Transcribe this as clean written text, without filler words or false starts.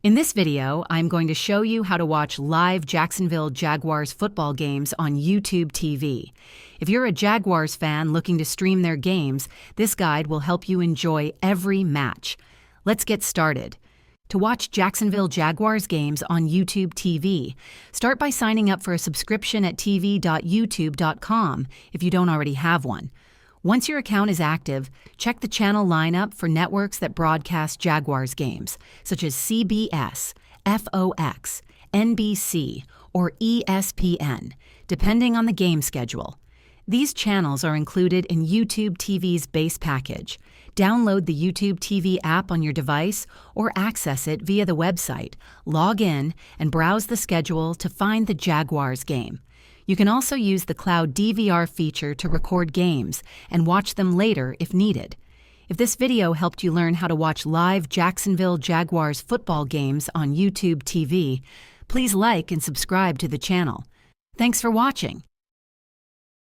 In this video, I'm going to show you how to watch live Jacksonville Jaguars football games on YouTube TV. If you're a Jaguars fan looking to stream their games, this guide will help you enjoy every match. Let's get started. To watch Jacksonville Jaguars games on YouTube TV, start by signing up for a subscription at tv.youtube.com if you don't already have one. Once your account is active, check the channel lineup for networks that broadcast Jaguars games, such as CBS, FOX, NBC, or ESPN, depending on the game schedule. These channels are included in YouTube TV's base package. Download the YouTube TV app on your device or access it via the website. Log in and browse the schedule to find the Jaguars game. You can also use the cloud DVR feature to record games and watch them later if needed. If this video helped you learn how to watch live Jacksonville Jaguars football games on YouTube TV, please like and subscribe to the channel. Thanks for watching.